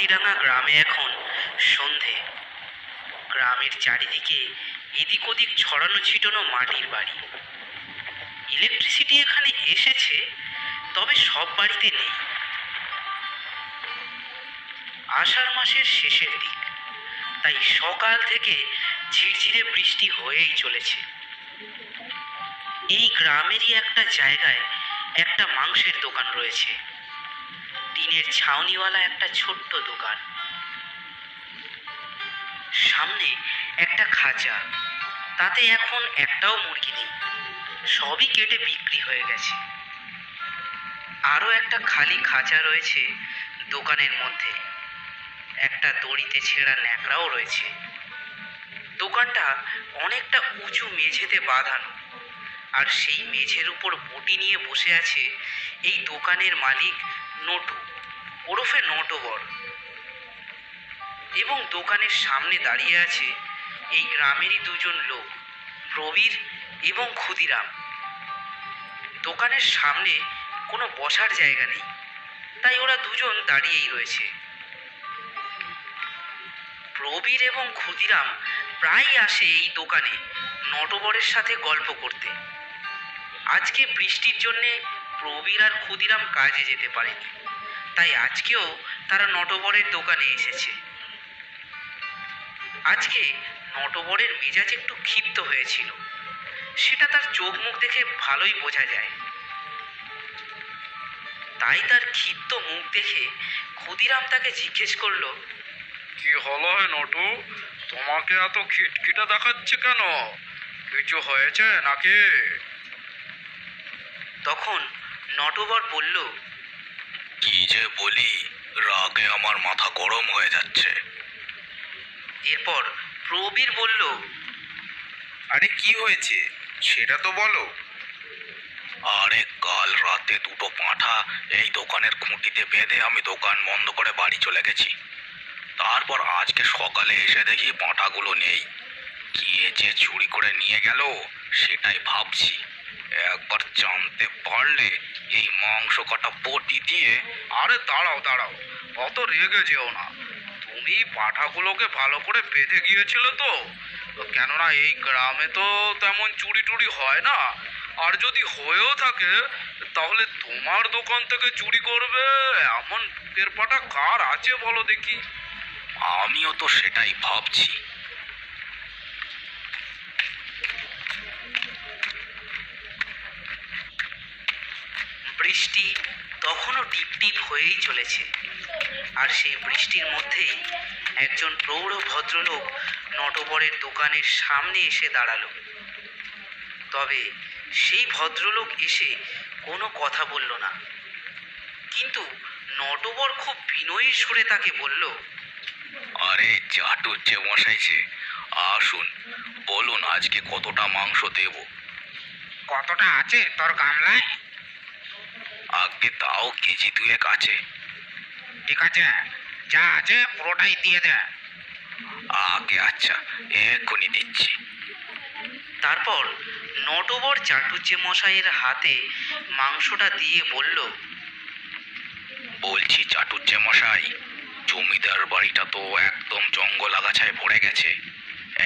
মাটিরাঙ্গা গ্রামে এখন সন্ধে। গ্রামের চারিদিকে এদিক ওদিক ছড়ানো ছিটানো মাটির বাড়ি। ইলেকট্রিসিটি এখানে এসেছে, তবে সব বাড়িতে নেই। আষাঢ় মাসের শেষের দিক, তাই সকাল থেকে ঝিরঝিরে বৃষ্টি হয়েই চলেছে। এই গ্রামেরই একটা জায়গায় একটা মাংসের দোকান রয়েছে। টিনের ছাউনিওয়ালা একটা ছোট্ট দোকান। সামনে একটা খাঁচা, তাতে এখন একটাও মুরগি নেই, সবই কেটে বিক্রি হয়ে গেছে। আরও একটা খালি খাঁচা রয়েছে দোকানের মধ্যে, একটা দড়িতে ছেঁড়া ন্যাকড়াও রয়েছে। দোকানটা অনেকটা উঁচু মেঝেতে বাঁধানো, আর সেই মেঝের উপর বটি নিয়ে বসে আছে এই দোকানের মালিক নটু, ওরফে নটবর। এবং দোকানের সামনে দাঁড়িয়ে আছে এই গ্রামেরই দুজন লোক, প্রবীর এবং ক্ষুদিরাম। দোকানের সামনে কোনো বসার জায়গা নেই, তাই ওরা দুজন দাঁড়িয়েই রয়েছে। প্রবীর এবং ক্ষুদিরাম প্রায়ই আসে এই দোকানে নটবরের সাথে গল্প করতে। আজকে বৃষ্টির জন্যে প্রবীর আর ক্ষুদিরাম কাজে যেতে পারেনি, তাই আজকেও তারা নটবরের দোকানে এসেছে। আজকে নটবরের মেজাজ একটু ক্ষিপ্ত হয়েছিল, সেটা তার চোখ মুখ দেখে ভালোই বোঝা যায়। তাই তার ক্ষিপ্ত মুখ দেখে ক্ষুদিরাম তাকে জিজ্ঞেস করলো, কি হলো হে নটু, তোমাকে এত খিটখিটা দেখাচ্ছে কেন? কিছু হয়েছে নাকি? তখন নটবর বলল, কি যে বলি, রাগে আমার মাথা গরম হয়ে যাচ্ছে। এরপর প্রবীর বলল, আরে কি হয়েছে সেটা তো বলো। আরে কাল রাতে দুটো পাঁঠা এই দোকানের খুঁটিতে বেঁধে আমি দোকান বন্ধ করে বাড়ি চলে গেছি। তারপর আজকে সকালে এসে দেখি পাঁঠাগুলো নেই। কে যে চুরি করে নিয়ে গেল সেটাই ভাবছি। একবার জানতে পারলে এই মাংস কাটা বটি দিয়ে। আরে দাঁড়াও দাঁড়াও, অত রেগে যেও না। তুমি পাঁঠাগুলোকে ভালো করে বেঁধে গিয়েছিলে তো? কেননা এই গ্রামে তো তেমন চুরি টুরি হয় না। আর যদি হয়েও থাকে, তাহলে তোমার দোকান থেকে চুরি করবে এমন বুকের পাটা কার আছে বলো দেখি? আমিও তো সেটাই ভাবছি। বৃষ্টি তখনও টিপ টিপ হয়েই চলেছে। আর সেই বৃষ্টির মধ্যেই একজন প্রৌঢ় ভদ্রলোক নটবরের দোকানের সামনে এসে দাঁড়ালো। তবে সেই ভদ্রলোক এসে কোনো কথা বলল না, কিন্তু নটবর খুব বিনয়ী সুরে তাকে বলল, আরে চাটুজ্জে মশাই যে, আসুন, বলুন আজকে কতটা মাংস দেব? কতটা আছে তোর গামলায়? আগে তাও কেজি দুয়েক আছে। ঠিক আছে, যা আছে পুরোটাই দিয়ে দে। আগে আচ্ছা, এক্ষুনি দিচ্ছি। তারপর নটবর চাটুজ্জে মশাইয়ের হাতে মাংসটা দিয়ে বলল, বলছি চাটুজ্জে মশাই, জমিদার বাড়িটা তো একদম জঙ্গল আগাছায় ভরে গেছে।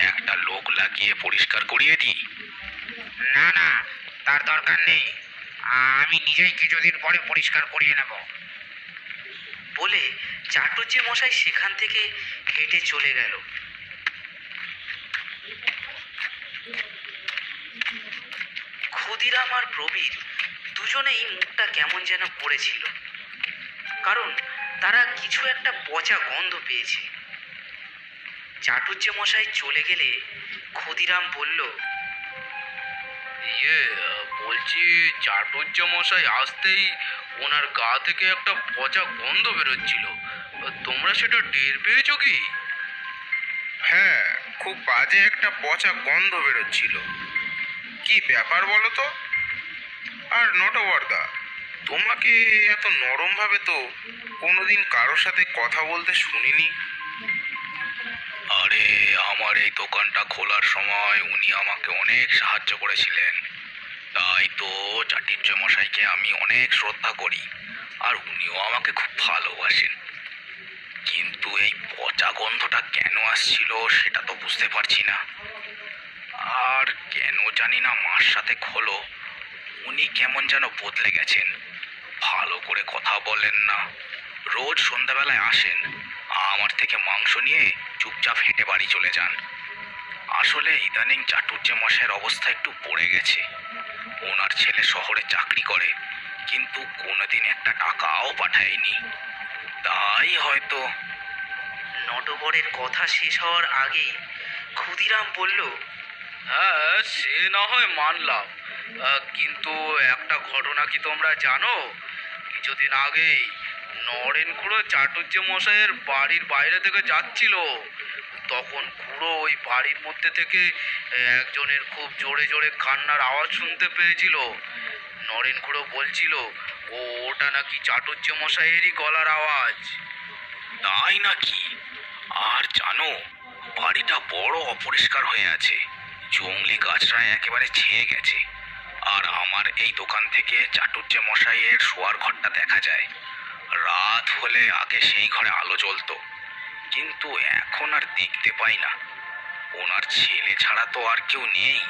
একটা লোক লাগিয়ে পরিষ্কার করিয়ে দিই? না না, তার দরকার নেই, আমি নিজেই কিছুদিন পরে পরিষ্কার করিয়ে নেব। বলে চাটুজ্জে মশাই সেখান থেকে হেঁটে চলে গেল। ক্ষুদিরাম আর প্রবীর দুজনেই মুখটা কেমন যেন পড়েছিল, কারণ তারা কিছু একটা পচা গন্ধ পেয়েছে। চাটুজ্জে মশাই চলে গেলে ক্ষুদিরাম বলল, বলছি চাটুজ্জে মশাই আসতেই ওনার গা থেকে একটা পচা গন্ধ বেরোচ্ছিল, তোমরা সেটা টের পেয়েছো কি? হ্যাঁ, খুব বাজে একটা পচা গন্ধ বেরোচ্ছিল। কি ব্যাপার বলো তো? আর নটবরদা, তোমাকে এত নরম ভাবে তো কোনোদিন কারোর সাথে কথা বলতে শুনিনি। আরে আমার এই দোকানটা খোলার সময় উনি আমাকে অনেক সাহায্য করেছিলেন, তাই তো চাটুজ্জে মশাইকে আমি অনেক শ্রদ্ধা করি, আর উনিও আমাকে খুব ভালোবাসেন। কিন্তু এই পচা গন্ধটা কেন আসছিল সেটা তো বুঝতে পারছি না। আর কেন জানি না মার সাথে খোলো উনি কেমন যেন বদলে গেছেন, ভালো করে কথা বলেন না। রোজ সন্ধ্যাবেলায় আসেন, আমার থেকে মাংস নিয়ে চুপচাপ হেঁটে বাড়ি চলে যান। আসলে ইদানিং চাটুর্যে মশাইয়ের অবস্থা একটু পড়ে গেছে। ওনার ছেলে শহরে চাকরি করে, কিন্তু কোনোদিন একটা টাকাও পাঠায়নি, তাই হয়তো। নটবরের কথা শেষ হওয়ার আগেই ক্ষুদিরাম বলল, হ্যাঁ, সে না হয় মানলাম, কিন্তু একটা ঘটনা কি তোমরা জানো? কিছুদিন আগেই নরেন খুড়ো চাটুর্যে মশাইয়ের বাড়ির বাইরে থেকে যাচ্ছিল, তখন খুড়ো ওই বাড়ির মধ্যে থেকে একজনের খুব জোরে জোরে কান্নার আওয়াজ শুনতে পেয়েছিল। নরেন খুড়ো বলছিল ওটা নাকি চাটুর্যে মশাইয়েরই গলার আওয়াজ। তাই নাকি? আর জানো, বাড়িটা বড় অপরিষ্কার হয়ে আছে, জংলি গাছরা একেবারে ছেয়ে গেছে। আর আমার এই দোকান থেকে চাটুর্যে মশাইয়ের শোয়ার ঘরটা দেখা যায়। রাত হলে আগে সেই ঘরে আলো জ্বলতো, কিন্তু এখন আর দেখতে পাই না। ওনার ছেলে ছাড়া তো আর কেউ নেই,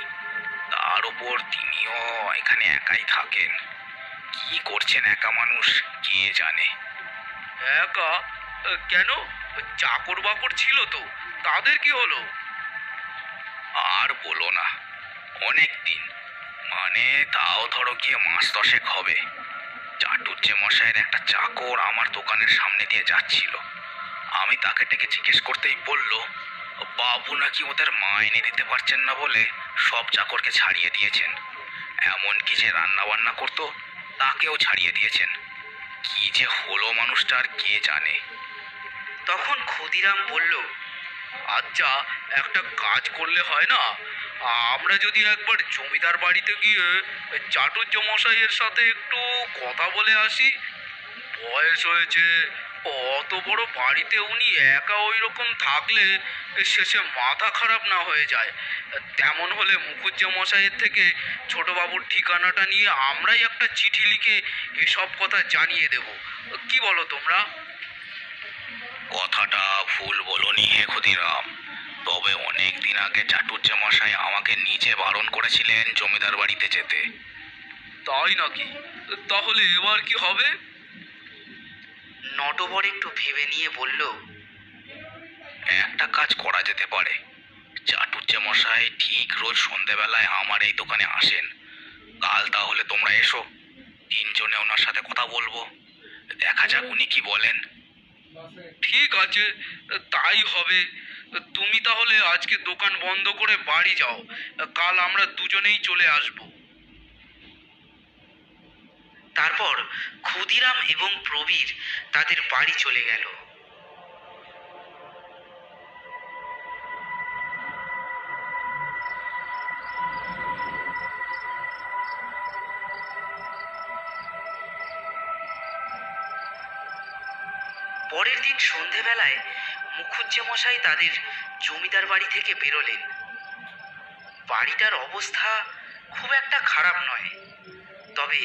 তার উপর তিনিও এখানে একাই থাকেন। কি করছেন একা মানুষ কে জানে। একা? কেন? চাকর বাকর ছিল তো, তাদের কি হলো? আর বলো না, অনেক দিন, মানে তাও ধরো গিয়ে মাস 10 হবে, চাটুর্যে মশাইয়ের একটা চাকর আমার দোকানের সামনে দিয়ে যাচ্ছিল। আমি তাকে ডেকে জিজ্ঞেস করতেই বলল বাবু নাকি ওদের মাইনে দিতে পারছেন না বলে সব চাকরকে ছাড়িয়ে দিয়েছেন, এমনকি যে রান্না বান্না করতো তাকেও ছাড়িয়ে দিয়েছেন। কি যে হলো মানুষটার কে জানে। তখন ক্ষুদিরাম বলল, আচ্ছা, একটা কাজ করলে হয় না? আমরা যদি একবার জমিদার বাড়িতে গিয়ে চাটুর্য মশাইয়ের সাথে একটু কথা বলে আসি। বয়স হয়েছে, অত বড় বাড়িতে উনি একা ওই রকম থাকলে শেষে মাথা খারাপ না হয়ে যায়। তেমন হলে মুখুজ্জে মশাইয়ের থেকে ছোটবাবুর ঠিকানাটা নিয়ে আমরাই একটা চিঠি লিখে এসব কথা জানিয়ে দেব। কি বলো তোমরা? কথাটা ভুল বলনি হে ক্ষুদিরাম, তবে অনেক দিন আগে চাটুর্যে মশাই আমাকে নিজে বারণ করেছিলেন জমিদার বাড়িতে যেতে। তাই নাকি? তাহলে এবার কি হবে? নটবর একটু ভেবে নিয়ে বলল, একটা কাজ করা যেতে পারে। চাটুর্যে মশাই ঠিক রোজ সন্ধেবেলায় আমার এই দোকানে আসেন। কাল তাহলে তোমরা এসো, তিনজনে ওনার সাথে কথা বলবো, দেখা যাক উনি কি বলেন। ঠিক আছে, তাই হবে। তুমি তাহলে আজকে দোকান বন্ধ করে বাড়ি যাও, কাল আমরা দুজনেই চলে আসব। তারপর ক্ষুদিরাম এবং প্রবীর তাদের বাড়ি চলে গেল। পরের দিন সন্ধেবেলায় মুখুজ্জে মশাই তাদের জমিদার বাড়ি থেকে বেরোলেন। বাড়িটার অবস্থা খুব একটা খারাপ নয়, তবে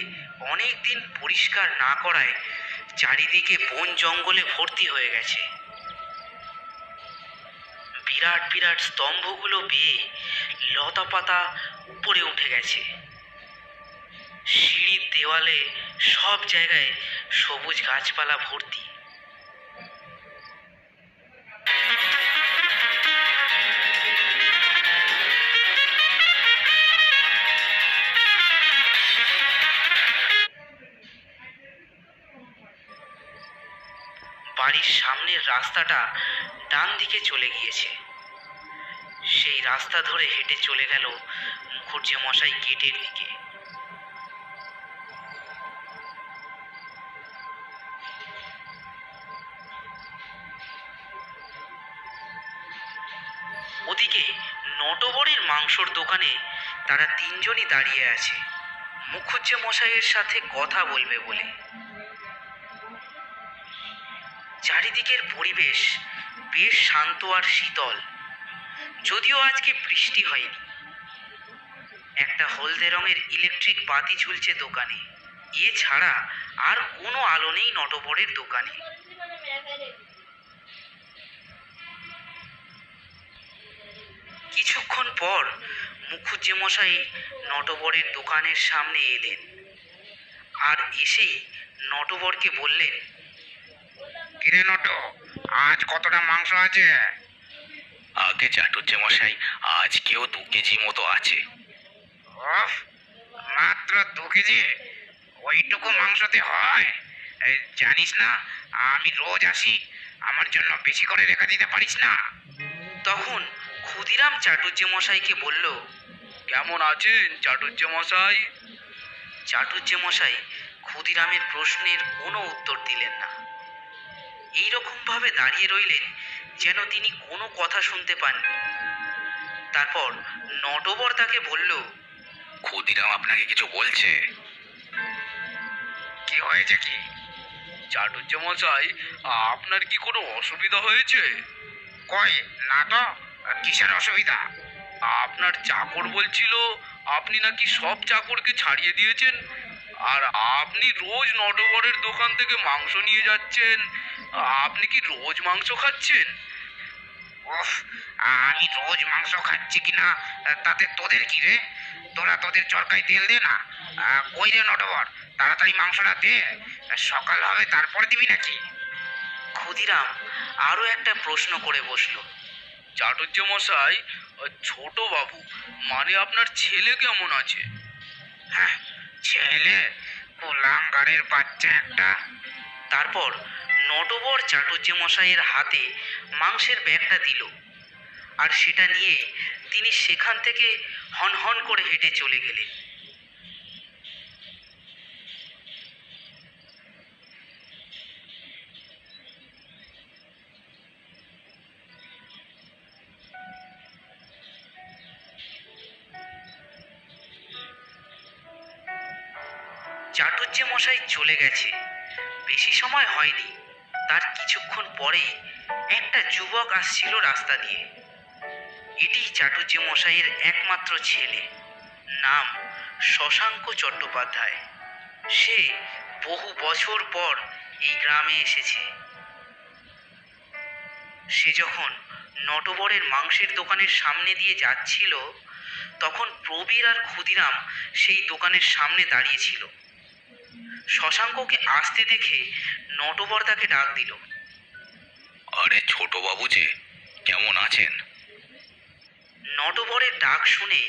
অনেক দিন পরিষ্কার না করায় চারিদিকে বন জঙ্গলে ভর্তি হয়ে গেছে। বিরাট বিরাট স্তম্ভগুলো বেয়ে লতা পাতা উপরে উঠে গেছে। সিঁড়ির দেওয়ালে সব জায়গায় সবুজ গাছপালা ভর্তি। বাড়ির সামনের রাস্তাটা ডান দিকে চলে গিয়েছে। সেই রাস্তা ধরে হেঁটে চলে গেল মুখুজ্জে মশাই গেটের দিকে। ওদিকে নটবরের মাংসর দোকানে তারা তিনজনই দাঁড়িয়ে আছে, মুখুজ্জে মশাইয়ের সাথে কথা বলবে বলে। চারিদিকের পরিবেশ বেশ শান্ত আর শীতল, যদিও আজকে বৃষ্টি হয়নি। একটা হলদে রঙের ইলেকট্রিক বাতি ঝুলছে দোকানে, এছাড়া আর কোনো আলো নেই নটবরের দোকানে। পর মুখুজ্জে মশাই নটবরের দোকানের সামনে এলেন আর এসেই নটবরকে বললেন, কিরে নট, আজ কতটা মাংস আছে? আগে চাটুর্যে মশাই, আজকেও 2 কেজি মতো আছে। ওফ, মাত্র 2 কেজি? ওইটুকু মাংসতে হয়? জানিস না আমি রোজ আসি, আমার জন্য বেশি করে রেখে দিতে পারিস না? তখন ক্ষুদিরাম চাটুর্যে মশাইকে বলল, কেমন আছেন চাটুর্যে মশাই? চাটুর্যে মশাই ক্ষুদিরামের প্রশ্নের কোনো উত্তর দিলেন না। এইরকম ভাবে দাঁড়িয়ে রইলেন যেন তিনি কোনো কথা শুনতে পাননি। তারপর নটবর তাকে বলল, ক্ষুদিরাম আপনাকে কিছু বলছে? কি হয়েছে কি? চাটুর্যে মশাই, আপনার কি কোনো অসুবিধা হয়েছে? কই না তো, কিসের অসুবিধা? আপনার চাকর বলছিল আপনি নাকি সব চাকরকে ছাড়িয়ে দিয়েছেন, আর আপনি রোজ নটবরের দোকান থেকে মাংস নিয়ে যাচ্ছেন। আপনি কি রোজ মাংস খাচ্ছেন? ওফ, আমি রোজ মাংস খাচ্ছি কিনা তাতে তোদের কি রে? তোরা তোদের চরকায় তেল দে না। কই রে নটবর, তাড়াতাড়ি মাংসটা দে, সকাল হবে তারপর দিবি নাকি? ক্ষুদিরাম আরো একটা প্রশ্ন করে বসলো। চাটুর্যে মশাই, ছোট বাবু মানে আপনার ছেলে কেমন আছে? হ্যাঁ, ছেলে কুলাঙ্গারের বাচ্চা একটা। তারপর নটবর চাটুর্যে মশাইয়ের হাতে মাংসের ব্যাগটা দিল, আর সেটা নিয়ে তিনি সেখান থেকে হনহন করে হেঁটে চলে গেলেন। চাটুর্যে মশাই চলে গেছে বেশি সময় হয়নি। তার কিছুক্ষণ পরেই একটা যুবক আসছিল রাস্তা দিয়ে। এটি চাটুর্যে মশাইয়ের একমাত্র ছেলে, নাম শশাঙ্ক চট্টোপাধ্যায়। সে বহু বছর পর এই গ্রামে এসেছে। সে যখন নটবরের মাংসের দোকানের সামনে দিয়ে যাচ্ছিল, তখন প্রবীর আর ক্ষুদিরাম সেই দোকানের সামনে দাঁড়িয়েছিল। শশাঙ্ককে আসতে দেখে নটবর তাকে ডাক দিল। আরে ছোট বাবু যে, কেমন আছেন? নটবরের ডাক শুনে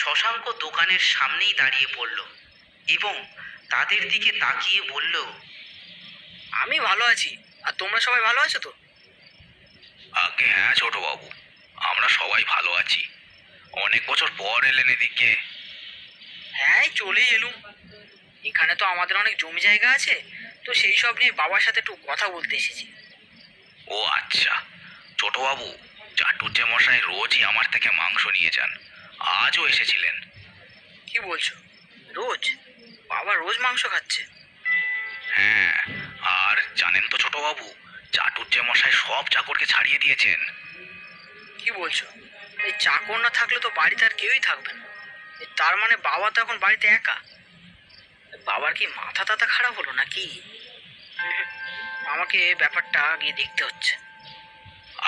শশাঙ্ক দোকানের সামনেই দাঁড়িয়ে পড়ল এবং তাদের দিকে তাকিয়ে বলল, আমি ভালো আছি, আর তোমরা সবাই ভালো আছো তো? আগে হ্যাঁ ছোট বাবু, আমরা সবাই ভালো আছি। অনেক বছর পর এলেন এদিকে। হ্যাঁ, এই চলেই এলুম। এখানে তো আমাদের অনেক জমি জায়গা আছে, তো সেই সব নিয়ে বাবার সাথে একটু কথা বলতে এসেছি। ও আচ্ছা, ছোট বাবু, চাটুর্যে মশাই রোজই আমার থেকে মাংস নিয়ে যান, আজও এসেছিলেন। কি বলছো? রোজ? বাবা রোজ মাংস খাচ্ছে? হ্যাঁ, আর জানেন তো ছোট বাবু, চাটুর্যে মশাই সব চাকরকে ছাড়িয়ে দিয়েছেন। কি বলছো? এই চাকর না থাকলে তো বাড়িতে আর কেউই থাকবে না। তার মানে বাবা তো এখন বাড়িতে একা। বাবার কি মাথা টাথা খারাপ হলো নাকি? আমাকে ব্যাপারটা গিয়ে দেখতে হচ্ছে।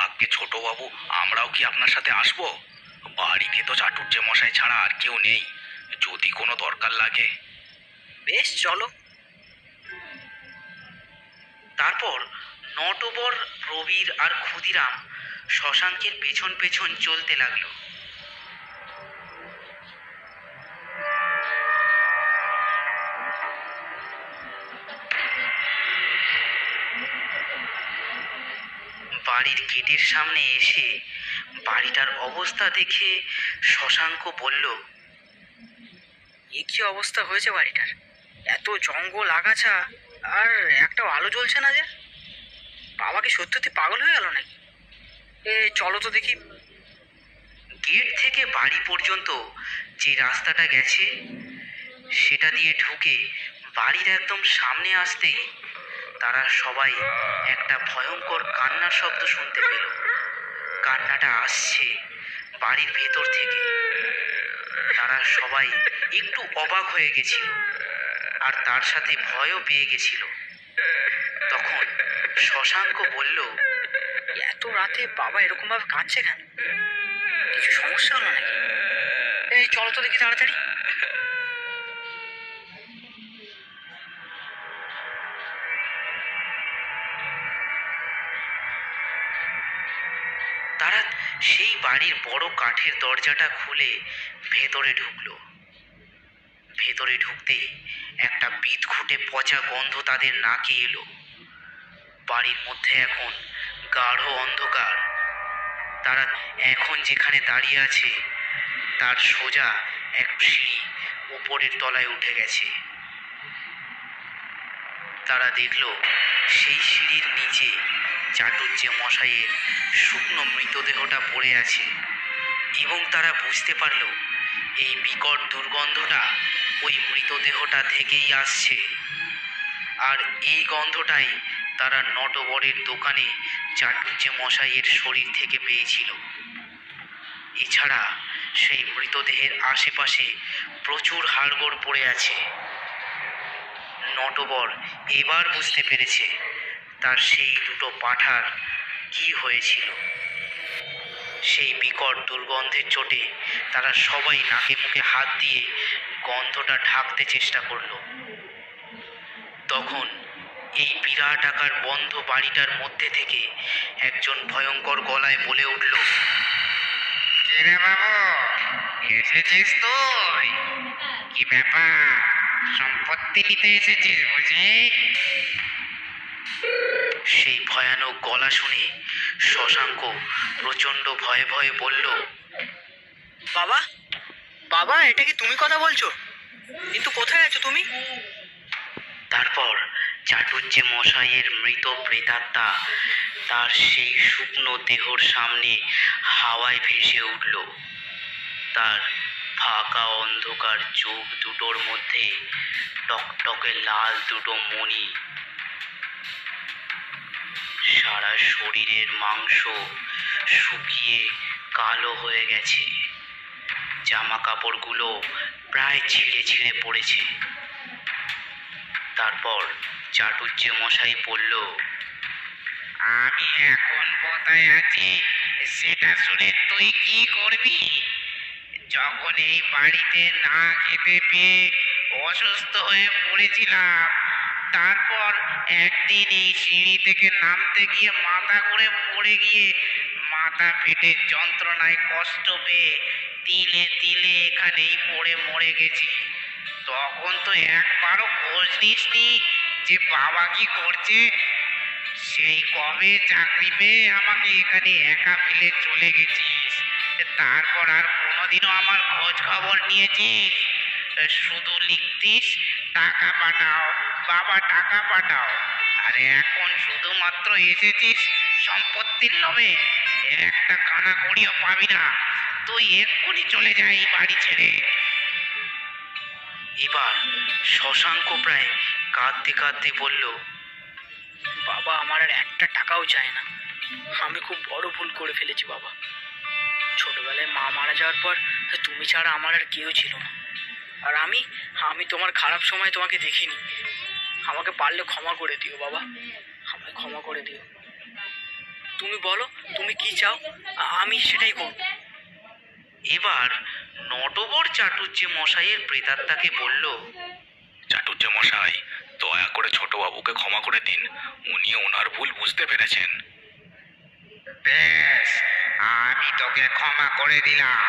আগে ছোট বাবু, আমরাও কি আপনার সাথে আসবো? বাড়িতে তো চাটুর্যে মশাই ছাড়া আর কেউ নেই, যদি কোনো দরকার লাগে। বেশ, চলো। তারপর নটবর, প্রবীর আর ক্ষুদিরাম শশাঙ্কের পেছন পেছন চলতে লাগলো। বাড়ির গেটের সামনে এসে বাড়িটার অবস্থা দেখে শশাঙ্ক বলল, এ কি অবস্থা হয়েছে বাড়িটার? এত জঙ্গল আগাছা, আর একটাও আলো জ্বলছে না যে। বাবা কি সত্যি পাগল হয়ে গেল নাকি? চলো তো দেখি। গেট থেকে বাড়ি পর্যন্ত যে রাস্তাটা গেছে সেটা দিয়ে ঢুকে বাড়ির একদম সামনে আসতেই তারা সবাই একটা ভয়ঙ্কর কান্নার শব্দ শুনতে পেল। কান্নাটা আসছে বাড়ির ভেতর থেকে। তারা সবাই একটু অবাক হয়ে গেছিল, আর তার সাথে ভয়ও পেয়ে গেছিল। তখন শশাঙ্ক বলল, এত রাতে বাবা এরকম ভাবে কাঁদছে কেন? কিছু সমস্যা হলো নাকি? এই চলো তো দেখি তাড়াতাড়ি। তারা সেই বাড়ির বড় কাঠের দরজাটা খুলে ভেতরে ঢুকলো। ভেতরে ঢুকতে একটা বিদঘুটে পচা গন্ধ তাদের নাকে এলো। বাড়ির মধ্যে এখন গাঢ় অন্ধকার। তারা এখন যেখানে দাঁড়িয়ে আছে তার সোজা এক সিঁড়ি উপরের তলায় উঠে গেছে। তারা দেখলো সেই সিঁড়ির নিচে চাটুজ্জে মশাইয়ের শুকনো মৃতদেহটা পড়ে আছে এবং তারা বুঝতে পারল এই বিকট দুর্গন্ধটা ওই মৃতদেহটা থেকেই আসছে। আর এই গন্ধটাই তারা নটবরের দোকানে চাটুজ্জে মশাইয়ের শরীর থেকে পেয়েছিল। এছাড়া সেই মৃতদেহের আশেপাশে প্রচুর হাড়গোড় পড়ে আছে। নটবর এবার বুঝতে পেরেছে তার সেই দুটো পাঁঠার কি হয়েছিল। সেই বিকট দুর্গন্ধের চোটে তারা সবাই নাকে মুখে হাত দিয়ে গন্ধটা ঢাকতে চেষ্টা করলো। তখন এই বিরাট আকার বন্ধ বাড়িটার মধ্যে থেকে একজন ভয়ঙ্কর গলায় বলে উঠল, কিরে বাবু, এসেছিস তুই? কি ব্যাপার, সম্পত্তি নিতে এসেছিস বুঝি? সেই ভয়ানক গলা শুনে শশাঙ্ক প্রচণ্ড ভয়ে ভয়ে বলল, বাবা, বাবা, এটা কি তুমি কথা বলছো? কিন্তু কোথায় আছো তুমি? তারপর চাটুজ্জে মশাইয়ের মৃত প্রেতাত্মা তার সেই শুকনো দেহর সামনে হাওয়ায় ভেসে উঠল। তার ফাঁকা অন্ধকার চোখ দুটোর মধ্যে টকটকে লাল দুটো মণি। সারা শরীরের মাংস শুকিয়ে কালো হয়ে গেছে। জামা কাপড়গুলো প্রায় ছিঁড়ে ছিঁড়ে পড়েছে। তারপর চাটুজ্জে মশাই বলল, আমি এখন কোথায় আছি সেটা শুনে তুই কি করবি? যখন এই বাড়িতে না খেতে পেয়ে অসুস্থ হয়ে পড়েছিলাম, তারপর একদিন এই সিঁড়ি থেকে নামতে গিয়ে মাথা ঘুরে পড়ে গিয়ে মাথা ফেটে যন্ত্রণায় কষ্ট পেয়ে তিলে তিলে এখানেই পড়ে মরে গেছি। তখন তো একবারও খোঁজ নিসনি যে বাবা কি করছে। সেই কবে চাকরি পেয়ে আমাকে এখানে একা ফেলে চলে গেছিস, তারপর আর কোনোদিনও আমার খোঁজ খবর নিয়েছিস? শুধু লিখতিস টাকা পাঠাও বাবা, টাকা পাঠাও। আর এখন শুধুমাত্র এসেছিস সম্পত্তির লোভে। একটা কানা কড়িও পাবি না। তুই এক্ষুনি চলে যা এই বাড়ি ছেড়ে। এবার শশাঙ্ক প্রায় কাঁদতে কাঁদতে বলল, বাবা, আমার আর একটা টাকাও চাই না। আমি খুব বড় ভুল করে ফেলেছি বাবা। ছোটবেলায় মা মারা যাওয়ার পর তুমি ছাড়া আমার আর কেউ ছিল না। আর আমি তোমার খারাপ সময় তোমাকে দেখিনি। আমাকে পারলে ক্ষমা করে দিও বাবা, আমাকে ক্ষমা করে দিও। তুমি বলো তুমি কি চাও, আমি সেটাই করব। এবার নটবর চাটুজ্জে মশাইয়ের প্রেতাত্মাকে বলল, চাটুজ্জে মশাই, দয়া করে ছোটবাবুকে ক্ষমা করে দিন। উনি ওনার ভুল বুঝতে পেরেছেন। বেশ, আমি তোকে ক্ষমা করে দিলাম।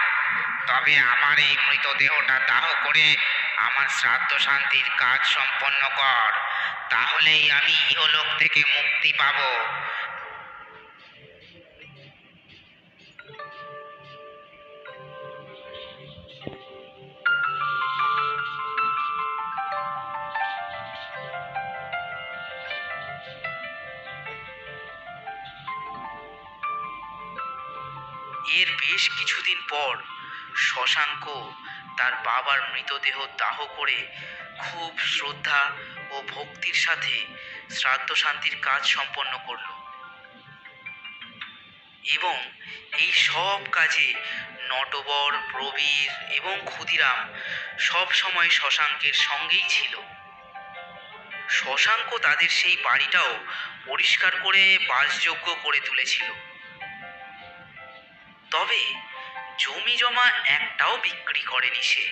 তবে আমার এই মৃতদেহটা দাহ করে আমার শ্রাদ্ধ শান্তির কাজ সম্পন্ন কর, তাহলেই আমি ইহলোক থেকে মুক্তি পাবো। এর বেশ কিছুদিন পর শশাঙ্ক তার বাবার মৃতদেহ দাহ করে খুব শ্রদ্ধা ও ভক্তির সাথে শ্রাদ্ধ শান্তির কাজ সম্পন্ন করল। এবং এই সব কাজে নটবর, প্রবীর এবং ক্ষুদিরাম সব সময় শশাঙ্কের সঙ্গেই ছিল। শশাঙ্ক তাদের সেই বাড়িটাও পরিষ্কার করে বাসযোগ্য করে তুলেছিল। তবে জমি জমা একটাও বিক্রি করেনি সে।